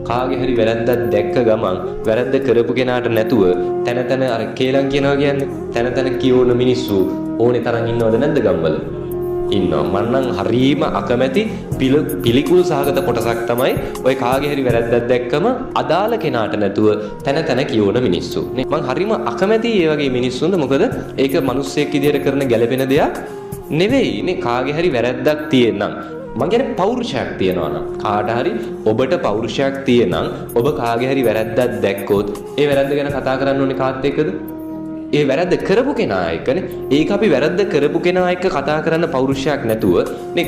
කාගේ හරි වැරද්දක් දැක්ක ගමන් වැරද්ද කරපු කෙනාට නැතුව තැන අර කේලම් කියනවා කියන්නේ තැන කියවන මිනිස්සු ඕනේ තරම් ඉන්නවද නැද්ද ගම්වල? ඉන්නවා. මන්නම් හරීම අකමැති පිළිකුල් සහගත කොටසක් තමයි ඔය කාගේ හරි වැරද්දක් දැක්කම අදාළ කෙනාට නැතුව තැන කියවන මිනිස්සු. නේ මං හරීම අකමැති ඒ වගේ මිනිස්සුන්ට. මොකද ඒක මිනිස්සෙක් විදියට කරන ගැළපෙන දෙයක් නෙවෙයි. නේ කාගේ හරි වැරද්දක් තියෙනනම් මං කියන්නේ පෞරුෂයක් තියනවා නම් කාට හරි ඔබට පෞරුෂයක් තියෙනම් ඔබ කාගේ හරි වැරද්දක් දැක්කොත් ඒ වැරද්ද ගැන කතා කරන්න ඕනේ කාත් එක්කද? ඒ වැරද්ද කරපු කෙනා එක්කනේ. ඒක අපි වැරද්ද කරපු කෙනා එක්ක කතා කරන්න පෞරුෂයක් නැතුව නේ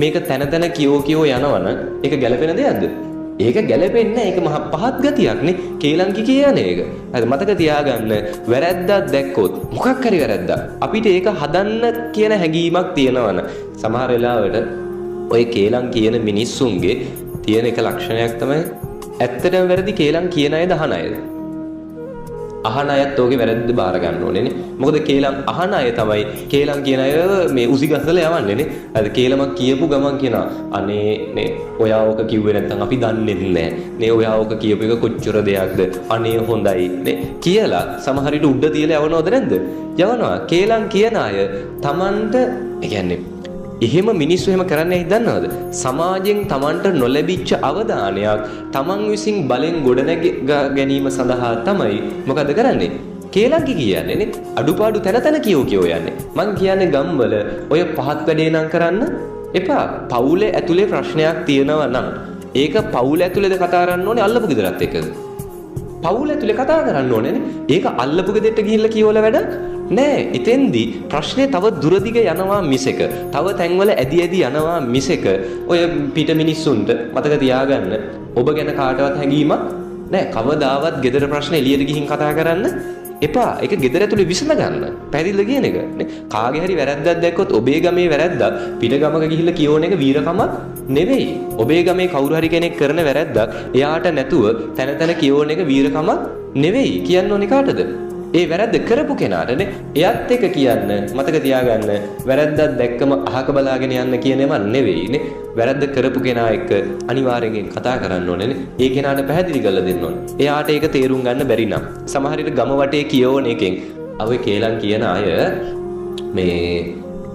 මේක තැන කියෝ යනවනම් ඒක ගැළපෙන දෙයක්ද? ඒක ගැළපෙන්නේ නැහැ. ඒක මහා පහත් ගතියක් නේ. කේලම්කි කියන්නේ ඒක. හරි මතක තියාගන්න වැරද්දක් දැක්කොත් මොකක් හරි වැරද්දක් අපිට ඒක හදන්න කියන හැඟීමක් තියෙනවනේ. සමහර වෙලාවට ඔය කේලම් කියන මිනිස්සුන්ගේ තියෙන එක ලක්ෂණයක් තමයි ඇත්තටම වැරදි කේලම් කියන අය දහන අයද? අහන අයත් ඕකේ වැරද්ද බාර ගන්න ඕනේ නේ. මොකද කේලම් අහන අය තමයි කේලම් කියන අය මේ උසිගස්සලා යවන්නේ නේ. අද කේලමක් කියපු ගමන් කියනවා අනේ නේ ඔයා ඕක කිව්වේ නැත්නම් අපි දන්නේ නැහැ. නේ ඔයා ඕක කියපු එක කොච්චර දෙයක්ද? අනේ හොඳයි නේ කියලා සමහර විට උඩ තියලා යවනවද නැද්ද? යවනවා. කේලම් කියන අය Tamanට ඒ කියන්නේ එහෙම මිනිස්සු එහෙම කරන්නේ හිතන්නවද? සමාජයෙන් Tamanට නොලැබිච්ච අවදානයක් Taman විසින් බලෙන් ගොඩනග ගැනීම සඳහා තමයි මොකද කරන්නේ? කේලම්කි කියන්නේ නේ. අඩුපාඩු තැන කියෝ යන්නේ. මං කියන්නේ ගම්වල ඔය පහත් වැඩේ නම් කරන්න එපා. පවුලේ ඇතුලේ ප්‍රශ්නයක් තියෙනවා නම් ඒක පවුල ඇතුලේද කතා කරන්න ඕනේ අල්ලපු ගෙදරත් එක්කද? පවුල ඇතුලේ කතා කරන්න ඕනේ නේ. ඒක අල්ලපු ගෙදරට ගිහිල්ලා කියවල වැඩක් නෑ. එතෙන්දී ප්‍රශ්නේ තව දුරදිග යනවා මිසක තව තැන්වල ඇදි යනවා මිසක ඔය පිට මිනිස්සුන්ට මතක තියාගන්න ඔබ ගැන කාටවත් හැඟීමක් නෑ. කවදාවත් ගෙදර ප්‍රශ්න එළියට ගිහින් කතා කරන්න එපා. ඒක ගෙදර ඇතුලේ විසඳ ගන්න. පැහැදිලිද කියන එක නේ. කාගේ හරි වැරද්දක් දැක්කොත් ඔබේ ගමේ වැරද්දක් පිට ගමක ගිහිල්ලා කියවන එක වීරකමක් නෙවෙයි. ඔබේ ගමේ කවුරු හරි කෙනෙක් කරන වැරද්දක් එයාට නැතුව තැන කියවන එක වීරකමක් නෙවෙයි. කියන්න ඕනේ කාටද? ඒ වැරද්ද කරපු කෙනාටනේ. එයත් එක කියන්න මතක තියාගන්න වැරද්දක් දැක්කම අහක බලාගෙන යන්න කියනේම නෙවෙයිනේ. වැරද්ද කරපු කෙනා එක්ක අනිවාර්යෙන් කතා කරන්න ඕනේ නේ. ඒ කෙනාට පැහැදිලි කරලා දෙන්න ඕනේ. එයාට ඒක තේරුම් ගන්න බැරි නම් සමහර විට ගම වටේ කියවන එකෙන් අවේ කේලම් කියන අය මේ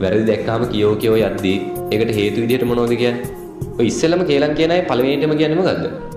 වැරදි දැක්කම කියෝ යද්දී ඒකට හේතු විදියට මොනවද කියන්නේ? ඔය ඉස්සෙල්ලම කේලම් කියන අය පළවෙනිටම කියන්නේ මොකද්ද?